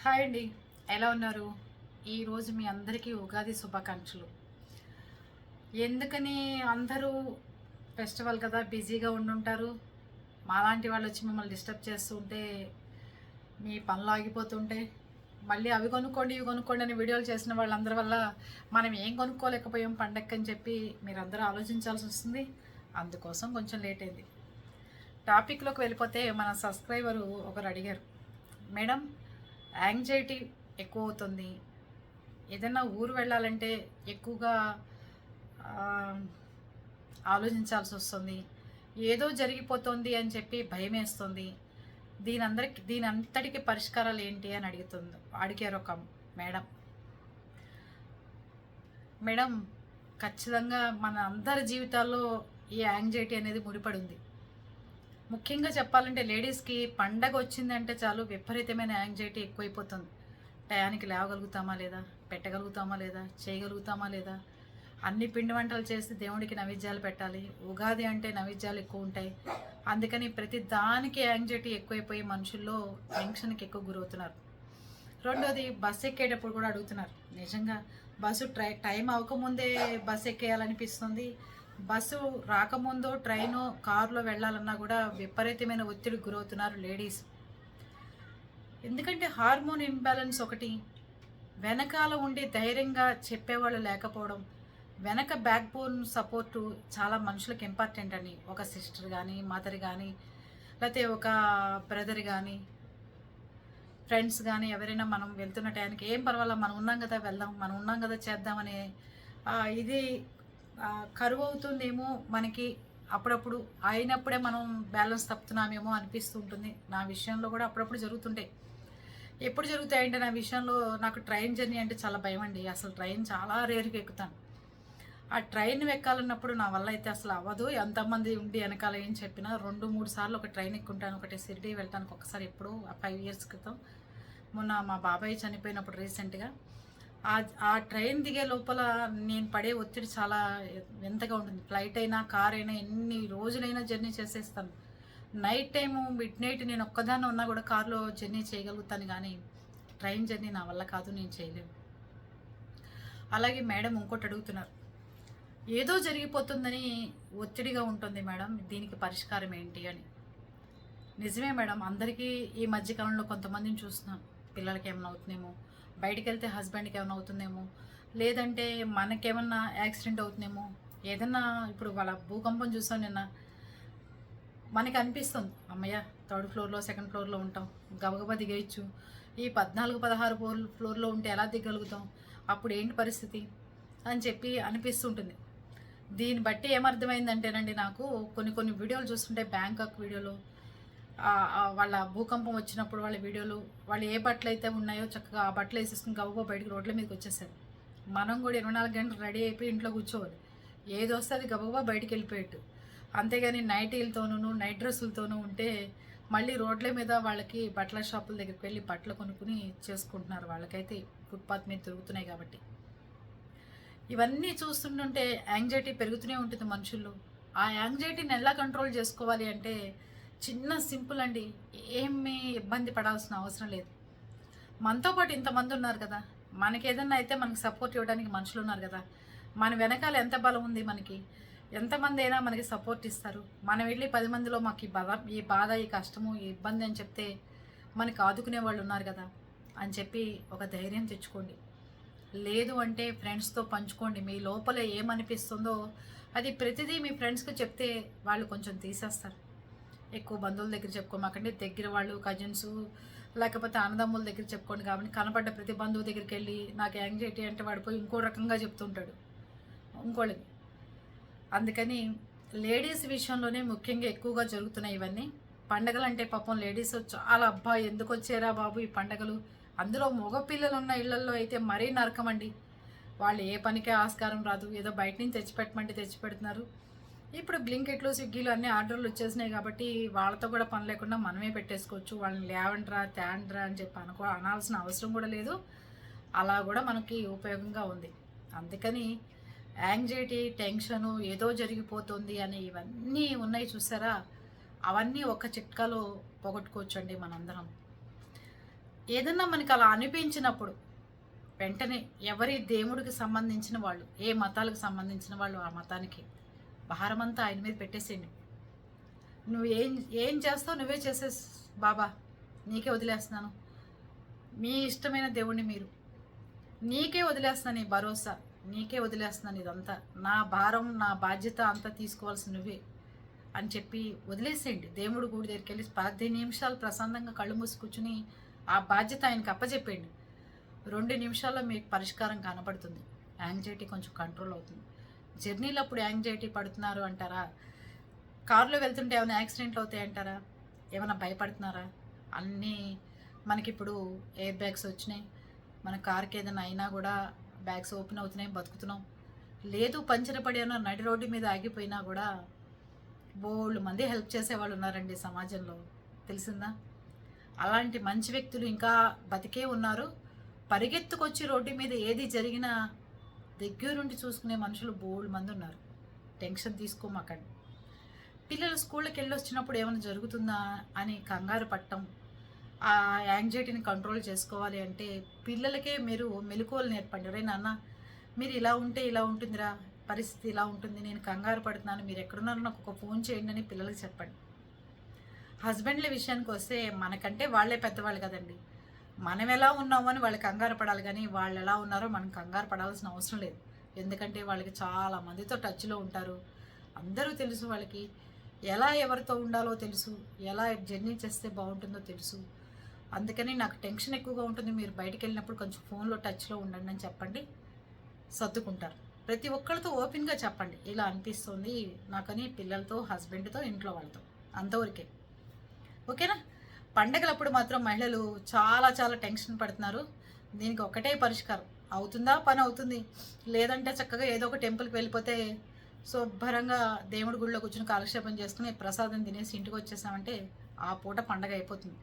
Hi అండి, ఎలా ఉన్నారు? ఈరోజు మీ అందరికీ ఉగాది శుభాకాంక్షలు. ఎందుకని అందరూ ఫెస్టివల్ కదా బిజీగా ఉండుంటారు. మాలాంటి వాళ్ళు వచ్చి మిమ్మల్ని డిస్టర్బ్ చేస్తూ ఉంటే మీ పనులు ఆగిపోతుంటే మళ్ళీ అవి కొనుక్కోండి ఇవి కొనుక్కోండి అని వీడియోలు చేసిన వాళ్ళందరి వల్ల మనం ఏం కొనుక్కోలేకపోయాం పండగకి అని చెప్పి మీరందరూ ఆలోచించాల్సి వస్తుంది. అందుకోసం కొంచెం లేట్ అయింది. టాపిక్లోకి వెళ్ళిపోతే మన సబ్స్క్రైబరు ఒకరు అడిగారు, మేడం యాంగ్జైటీ ఎక్కువ అవుతుంది, ఏదైనా ఊరు వెళ్ళాలంటే ఎక్కువగా ఆ, ఆలోచించాల్సి వస్తుంది, ఏదో జరిగిపోతుంది అని చెప్పి భయం వేస్తుంది, దీని అంతటికి పరిష్కారాలు ఏంటి అని అడిగారు ఒక మేడం. మేడం, ఖచ్చితంగా మన అందరి జీవితాల్లో ఈ యాంగ్జైటీ అనేది ముడిపడి ఉంది. ముఖ్యంగా చెప్పాలంటే లేడీస్కి పండగ వచ్చిందంటే చాలు విపరీతమైన యాంగ్జైటీ ఎక్కువైపోతుంది. టయానికి లేవగలుగుతామా లేదా, పెట్టగలుగుతామా లేదా, చేయగలుగుతామా లేదా, అన్ని పిండి వంటలు చేసి దేవుడికి నైవేద్యాలు పెట్టాలి. ఉగాది అంటే నైవేద్యాలు ఎక్కువ ఉంటాయి. అందుకని ప్రతి దానికి యాంగ్జైటీ ఎక్కువైపోయి మనుషుల్లో టెన్షన్కి ఎక్కువ గురవుతున్నారు. రెండోది, బస్సు ఎక్కేటప్పుడు కూడా అడుగుతున్నారు. నిజంగా బస్సు టైం అవ్వకముందే బస్సు ఎక్కేయాలనిపిస్తుంది. బస్సు రాకముందు ట్రైను కారులో వెళ్ళాలన్నా కూడా విపరీతమైన ఒత్తిడికి గురవుతున్నారు లేడీస్. ఎందుకంటే హార్మోన్ ఇంబ్యాలెన్స్ ఒకటి, వెనకాల ఉండి ధైర్యంగా చెప్పేవాళ్ళు లేకపోవడం, వెనక బ్యాక్ బోన్ సపోర్టు చాలా మనుషులకు ఇంపార్టెంట్ అని, ఒక సిస్టర్ కానీ మదర్ కానీ లేకపోతే ఒక బ్రదర్ కానీ ఫ్రెండ్స్ కానీ ఎవరైనా మనం వెళ్తున్న టైంకి ఏం పర్వాలేదు, మనం ఉన్నాం కదా వెళ్దాం, మనం ఉన్నాం కదా చేద్దామనే ఇది కరువు అవుతుందేమో మనకి. అప్పుడప్పుడు అయినప్పుడే మనం బ్యాలెన్స్ తప్పుతున్నామేమో అనిపిస్తూ ఉంటుంది. నా విషయంలో కూడా అప్పుడప్పుడు జరుగుతుంటాయి. ఎప్పుడు జరుగుతాయంటే నా విషయంలో నాకు ట్రైన్ జర్నీ అంటే చాలా భయం అండి. అసలు ట్రైన్ చాలా రేరుగా ఎక్కుతాను. ఆ ట్రైన్ ఎక్కాలన్నప్పుడు నా వల్ల అయితే అసలు అవ్వదు. ఎంతమంది ఉండి వెనకాల ఏం చెప్పినా 2-3 సార్లు ఒక ట్రైన్ ఎక్కుంటాను. ఒకటి షిరిడి వెళ్తానికి ఒకసారి, ఎప్పుడు 5 ఇయర్స్ క్రితం, మొన్న మా బాబాయ్ చనిపోయినప్పుడు రీసెంట్గా ఆ ట్రైన్ దిగే లోపల నేను పడే ఒత్తిడి చాలా ఎంతగా ఉంటుంది. ఫ్లైట్ అయినా కార్ అయినా ఎన్ని రోజులైనా జర్నీ చేసేస్తాను. నైట్ టైము మిడ్ నైట్ నేను ఒక్కదాన్ని ఉన్నా కూడా కార్లో జర్నీ చేయగలుగుతాను, కానీ ట్రైన్ జర్నీ నా వల్ల కాదు, నేను చేయలేను. అలాగే మేడం ఇంకోటి అడుగుతున్నారు, ఏదో జరిగిపోతుందని ఒత్తిడిగా ఉంటుంది మేడం, దీనికి పరిష్కారం ఏంటి అని. నిజమే మేడం, అందరికీ ఈ మధ్యకాలంలో కొంతమందిని చూస్తున్నాం. పిల్లలకి ఏమైనా అవుతుందేమో, బయటికి వెళ్తే హస్బెండ్కి ఏమైనా అవుతుందేమో, లేదంటే మనకేమన్నా యాక్సిడెంట్ అవుతుందేమో, ఏదన్నా. ఇప్పుడు వాళ్ళ భూకంపం చూసాం నిన్న, మనకి అనిపిస్తుంది అమ్మయ్య 3rd ఫ్లోర్లో 2nd ఫ్లోర్లో ఉంటాం, గబగబా దిగేయచ్చు. ఈ 14-16 ఫ్లోర్లో ఉంటే ఎలా దిగలుగుతాం, అప్పుడు ఏంటి పరిస్థితి అని చెప్పి అనిపిస్తుంటుంది. దీన్ని బట్టి ఏమర్థమైందంటేనండి, నాకు కొన్ని వీడియోలు చూస్తుంటే బ్యాంకాక్ వీడియోలు, వాళ్ళ భూకంపం వచ్చినప్పుడు వాళ్ళ వీడియోలు, వాళ్ళు ఏ బట్టలు అయితే ఉన్నాయో చక్కగా ఆ బట్టలు వేసేసుకుని గబగబా బయటకు రోడ్ల మీదకి వచ్చేసారు. మనం కూడా 24 గంటలు రెడీ అయిపోయి ఇంట్లో కూర్చోవాలి, ఏది వస్తే అది గబగబా బయటికి వెళ్ళిపోయేట్టు. అంతేగాని నైటీలతోనూ నైట్ డ్రెస్సులతోనూ ఉంటే మళ్ళీ రోడ్ల మీద వాళ్ళకి బట్టల షాపుల దగ్గరికి వెళ్ళి బట్టలు కొనుక్కుని చేసుకుంటున్నారు. వాళ్ళకైతే ఫుట్పాత్ మీద తిరుగుతున్నాయి కాబట్టి. ఇవన్నీ చూస్తుంటే యాంగ్జైటీ పెరుగుతూనే ఉంటుంది మనుషుల్లో. ఆ యాంగ్జైటీని ఎలా కంట్రోల్ చేసుకోవాలి అంటే చిన్న సింపుల్ అండి, ఏమీ ఇబ్బంది పడాల్సిన అవసరం లేదు. మనతో పాటు ఇంతమంది ఉన్నారు కదా, మనకి ఏదన్నా అయితే మనకి సపోర్ట్ ఇవ్వడానికి మనుషులు ఉన్నారు కదా. మన వెనకాల ఎంత బలం ఉంది మనకి, ఎంతమంది అయినా మనకి సపోర్ట్ ఇస్తారు. మనం వెళ్ళి 10 మందిలో మాకు ఈ బాధ ఈ కష్టము ఈ ఇబ్బంది అని చెప్తే మనకి ఆదుకునే వాళ్ళు ఉన్నారు కదా అని చెప్పి ఒక ధైర్యం తెచ్చుకోండి. లేదు అంటే ఫ్రెండ్స్తో పంచుకోండి. మీ లోపల ఏమనిపిస్తుందో అది ప్రతిదీ మీ ఫ్రెండ్స్కి చెప్తే వాళ్ళు కొంచెం తీసేస్తారు. ఎక్కువ బంధువుల దగ్గర చెప్పుకోమాకండి, దగ్గర వాళ్ళు కజిన్స్ లేకపోతే అన్నదమ్ముల దగ్గర చెప్పుకోండి. కాబట్టి కనపడ్డ ప్రతి బంధువు దగ్గరికి వెళ్ళి నాకు యాంగ్జైటీ అంటే వాడిపోయి ఇంకో రకంగా చెప్తుంటాడు ఇంకోళ్ళకి. అందుకని లేడీస్ విషయంలోనే ముఖ్యంగా ఎక్కువగా జరుగుతున్నాయి ఇవన్నీ. పండగలు అంటే పాపం లేడీస్ చాలా, అబ్బా ఎందుకు వచ్చారా బాబు ఈ పండగలు. అందులో మగపిల్లలు ఉన్న ఇళ్లలో అయితే మరీ నరకమండి. వాళ్ళు ఏ పనికే ఆస్కారం రాదు, ఏదో బయట నుంచి తెచ్చిపెట్టమంటే తెచ్చిపెడుతున్నారు. ఇప్పుడు బ్లింకెట్లు స్విగ్గీలు అన్నీ ఆర్డర్లు వచ్చేసినాయి కాబట్టి వాళ్ళతో కూడా పని లేకుండా మనమే పెట్టేసుకోవచ్చు. వాళ్ళని లేవండ్రా తేండ్రా అని చెప్పి అనాల్సిన అవసరం కూడా లేదు. అలా కూడా మనకి ఉపయోగంగా ఉంది. అందుకని యాంగ్జైటీ, టెన్షను, ఏదో జరిగిపోతుంది అని ఇవన్నీ ఉన్నాయి చూసారా, అవన్నీ ఒక చిట్కాలో పోగొట్టుకోవచ్చండి మనందరం. ఏదన్నా మనకు అలా అనిపించినప్పుడు వెంటనే ఎవరి దేవుడికి సంబంధించిన వాళ్ళు, ఏ మతాలకు సంబంధించిన వాళ్ళు ఆ మతానికి భారమంతా ఆయన మీద పెట్టేసేయండి. నువ్వు ఏం ఏం చేస్తావు నువ్వే చేసేసి బాబా, నీకే వదిలేస్తున్నాను, మీ ఇష్టమైన దేవుణ్ణి మీరు, నీకే వదిలేస్తున్నాను ఈ భరోసా, నీకే వదిలేస్తున్నాను ఇదంతా, నా భారం నా బాధ్యత అంతా తీసుకోవాల్సి నువ్వే అని చెప్పి వదిలేసేయండి. దేవుడు గుడి దగ్గరికి వెళ్ళి 15 నిమిషాలు ప్రశాంతంగా కళ్ళు మూసి కూర్చుని ఆ బాధ్యత ఆయనకి అప్పచెప్పేయండి. 2 నిమిషాల్లో మీకు పరిష్కారం కనపడుతుంది. యాంగ్జైటీ కొంచెం కంట్రోల్ అవుతుంది. జర్నీలో అప్పుడు యాంగ్జైటీ పడుతున్నారు అంటారా? కారులో వెళ్తుంటే ఏమైనా యాక్సిడెంట్లు అవుతాయి అంటారా? ఏమైనా భయపడుతున్నారా? అన్నీ మనకిప్పుడు ఎయిర్ బ్యాగ్స్ వచ్చినాయి. మన కార్కి ఏదైనా అయినా కూడా బ్యాగ్స్ ఓపెన్ అవుతున్నాయి, బతుకుతున్నాం. లేదు పంచర్ పడినా నడి రోడ్డు మీద ఆగిపోయినా కూడా బోళ్ళు మంది హెల్ప్ చేసేవాళ్ళు ఉన్నారండి సమాజంలో, తెలిసిందా? అలాంటి మంచి వ్యక్తులు ఇంకా బతికే ఉన్నారు. పరిగెత్తుకొచ్చి రోడ్డు మీద ఏది జరిగినా దగ్గరుండి చూసుకునే మనుషులు బోళ్ళు మంది ఉన్నారు. టెన్షన్ తీసుకోమాకండి. పిల్లలు స్కూళ్ళకి వెళ్ళి వచ్చినప్పుడు ఏమైనా జరుగుతుందా అని కంగారు పట్టడం, ఆ యాంగ్జైటీని కంట్రోల్ చేసుకోవాలి అంటే పిల్లలకే మీరు మెలకువలు నేర్పండి. రే నాన్న, మీరు ఇలా ఉంటే ఇలా ఉంటుందిరా, పరిస్థితి ఇలా ఉంటుంది, నేను కంగారు పడుతున్నాను, మీరు ఎక్కడున్నారో నాకు ఒక ఫోన్ చేయండి అని పిల్లలకి చెప్పండి. హస్బెండ్ల విషయానికి వస్తే మనకంటే వాళ్ళే పెద్దవాళ్ళు కదండి. మనం ఎలా ఉన్నామో అని వాళ్ళకి కంగారు పడాలి, కానీ వాళ్ళు ఎలా ఉన్నారో మనం కంగారు పడాల్సిన అవసరం లేదు. ఎందుకంటే వాళ్ళకి చాలా మందితో టచ్లో ఉంటారు, అందరూ తెలుసు వాళ్ళకి, ఎలా ఎవరితో ఉండాలో తెలుసు, ఎలా జర్నీ చేస్తే బాగుంటుందో తెలుసు. అందుకని నాకు టెన్షన్ ఎక్కువగా ఉంటుంది, మీరు బయటికి వెళ్ళినప్పుడు కొంచెం ఫోన్లో టచ్లో ఉండండి అని చెప్పండి, సర్దుకుంటారు. ప్రతి ఒక్కరితో ఓపెన్గా చెప్పండి, ఇలా అనిపిస్తుంది నాకని, పిల్లలతో, హస్బెండ్తో, ఇంట్లో వాళ్ళతో, అంతవరకే. ఓకేనా? పండగలప్పుడు మాత్రం మహిళలు చాలా చాలా టెన్షన్ పడుతున్నారు. దీనికి ఒకటే పరిష్కారం, అవుతుందా పని అవుతుంది, లేదంటే చక్కగా ఏదో ఒక టెంపుల్కి వెళ్ళిపోతే శుభ్రంగా దేవుడి గుడిలో కూర్చొని కాలక్షేపం చేసుకుని ప్రసాదం తినేసి ఇంటికి వచ్చేసామంటే ఆ పూట పండగ అయిపోతుంది.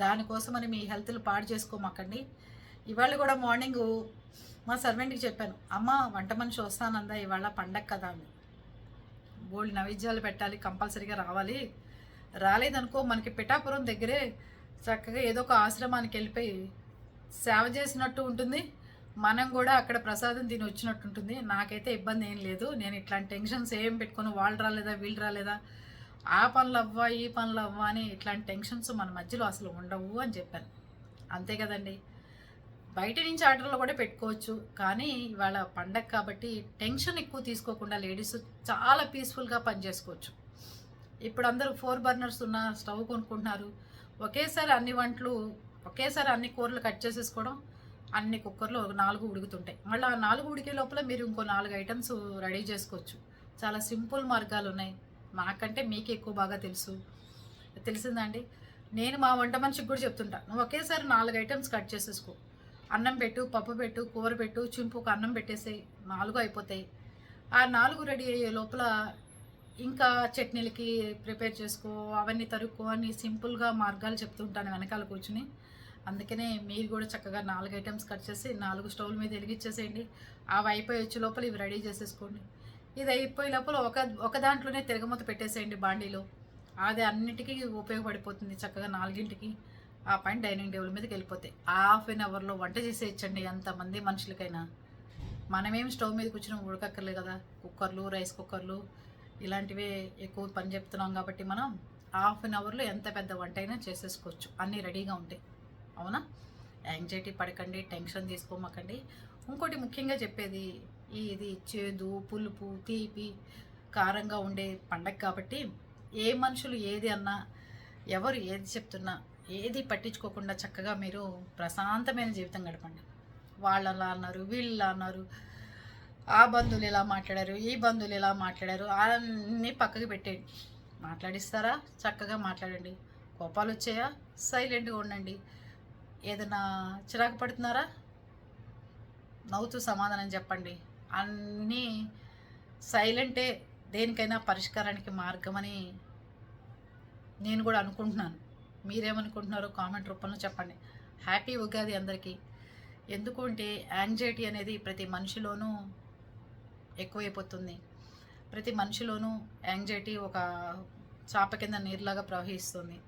దానికోసమని మీ హెల్త్లు పాడు చేసుకోమాకండి. ఇవాళ కూడా మార్నింగు మా సర్వెంట్కి చెప్పాను, అమ్మ వంట మనిషి వస్తానందా, ఇవాళ పండగ కదా అని. బోల్డ్ నైవేద్యాలు పెట్టాలి, కంపల్సరీగా రావాలి, రాలేదనుకో మనకి పిఠాపురం దగ్గరే చక్కగా ఏదో ఒక ఆశ్రమానికి వెళ్ళిపోయి సేవ చేసినట్టు ఉంటుంది, మనం కూడా అక్కడ ప్రసాదం తిని వచ్చినట్టు ఉంటుంది. నాకైతే ఇబ్బంది ఏం లేదు, నేను ఇట్లాంటి టెన్షన్స్ ఏం పెట్టుకొని వాళ్ళు రాలేదా వీళ్ళు రాలేదా, ఆ పనులు అవ్వా ఈ పనులు అవ్వా అని ఇట్లాంటి టెన్షన్స్ మన మధ్యలో అసలు ఉండవు అని చెప్పాను. అంతే కదండి. బయట నుంచి ఆర్డర్లు కూడా పెట్టుకోవచ్చు, కానీ ఇవాళ పండగ కాబట్టి టెన్షన్ ఎక్కువ తీసుకోకుండా లేడీస్ చాలా పీస్ఫుల్గా పనిచేసుకోవచ్చు. ఇప్పుడు అందరూ 4 బర్నర్స్ ఉన్న స్టవ్ కొనుక్కుంటున్నారు. ఒకేసారి అన్ని వంటలు, ఒకేసారి అన్ని కూరలు కట్ చేసేసుకోవడం, అన్ని కుక్కర్లో 4 ఉడుకుతుంటాయి. మళ్ళీ ఆ 4 ఉడికే లోపల మీరు ఇంకో 4 ఐటమ్స్ రెడీ చేసుకోవచ్చు. చాలా సింపుల్ మార్గాలు ఉన్నాయి. నాకంటే మీకు ఎక్కువ బాగా తెలుసు, తెలిసిందా అండి? నేను మా వంట మనిషికి కూడా చెప్తుంటా, నువ్వు ఒకేసారి 4 ఐటమ్స్ కట్ చేసేసుకో, అన్నం పెట్టు, పప్పు పెట్టు, కూర పెట్టు, చింపుకు అన్నం పెట్టేసేయి, 4 అయిపోతాయి. ఆ 4 రెడీ అయ్యే లోపల ఇంకా చట్నీలకి ప్రిపేర్ చేసుకో, అవన్నీ తరుక్కో అని సింపుల్గా మార్గాలు చెప్తుంటాను వెనకాల కూర్చుని. అందుకనే మీరు కూడా చక్కగా 4 ఐటమ్స్ కట్ చేసి 4 స్టవ్ల మీద వెలిగించేసేయండి. అవి అయిపోయి వచ్చే లోపల ఇవి రెడీ చేసేసుకోండి. ఇది అయిపోయే లోపల ఒక దాంట్లోనే తిరగమూత పెట్టేసేయండి బాండీలో, అది అన్నిటికీ ఉపయోగపడిపోతుంది. చక్కగా 4ంటికి ఆ పైన డైనింగ్ టేబుల్ మీదకి వెళ్ళిపోతాయి. హాఫ్ అన్ అవర్లో వంట చేసేయచ్చండి ఎంతమంది మనుషులకైనా. మనమేం స్టవ్ మీద కూర్చొని ఉడకక్కర్లేదు కదా, కుక్కర్లు, రైస్ కుక్కర్లు ఇలాంటివే ఎక్కువ పని చెప్తున్నాం కాబట్టి మనం హాఫ్ అన్ అవర్లో ఎంత పెద్ద వంట అయినా చేసేసుకోవచ్చు, అన్నీ రెడీగా ఉంటాయి. అవునా? యాంగ్జైటీ పడకండి, టెన్షన్ తీసుకోమాకండి. ఇంకోటి ముఖ్యంగా చెప్పేది, ఇది చేదు, పులుపు, తీపి, కారంగా ఉండే పండగ కాబట్టి ఏ మనుషులు ఏది అన్నా, ఎవరు ఏది చెప్తున్నా ఏది పట్టించుకోకుండా చక్కగా మీరు ప్రశాంతమైన జీవితం గడపండి. వాళ్ళు అలా అన్నారు, వీళ్ళు అన్నారు, ఆ బంధువులు ఇలా మాట్లాడారు, ఈ బంధువులు ఇలా మాట్లాడారు, అన్నీ పక్కకి పెట్టేయండి. మాట్లాడిస్తారా చక్కగా మాట్లాడండి, కోపాలు వచ్చాయా సైలెంట్గా ఉండండి, ఏదైనా చిరాకు పడుతున్నారా నవ్వుతూ సమాధానం చెప్పండి. అన్నీ సైలెంటే దేనికైనా పరిష్కారానికి మార్గమని నేను కూడా అనుకుంటున్నాను. మీరేమనుకుంటున్నారో కామెంట్ రూపంలో చెప్పండి. హ్యాపీ ఉగాది అందరికీ. ఎందుకు అంటే యాంగ్జైటీ అనేది ప్రతి మనిషిలోనూ ఎక్కువైపోతుంది. ప్రతి మనిషిలోనూ యాంగ్జైటీ ఒక చాప కింద నీరులాగా ప్రవహిస్తుంది.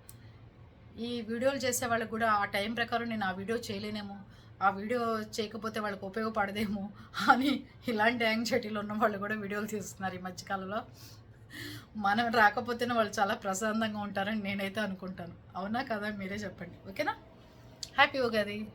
ఈ వీడియోలు చేసే వాళ్ళకి కూడా ఆ టైం ప్రకారం నేను ఆ వీడియో చేయలేనేమో, ఆ వీడియో చేయకపోతే వాళ్ళకి ఉపయోగపడదేమో అని ఇలాంటి యాంగ్జైటీలో ఉన్న వాళ్ళు కూడా వీడియోలు తీస్తున్నారు ఈ మధ్యకాలంలో. మనం రాకపోతేనే వాళ్ళు చాలా ప్రశాంతంగా ఉంటారని నేనైతే అనుకుంటాను. అవునా కదా, మీరే చెప్పండి. ఓకేనా? హ్యాపీ ఉగాది.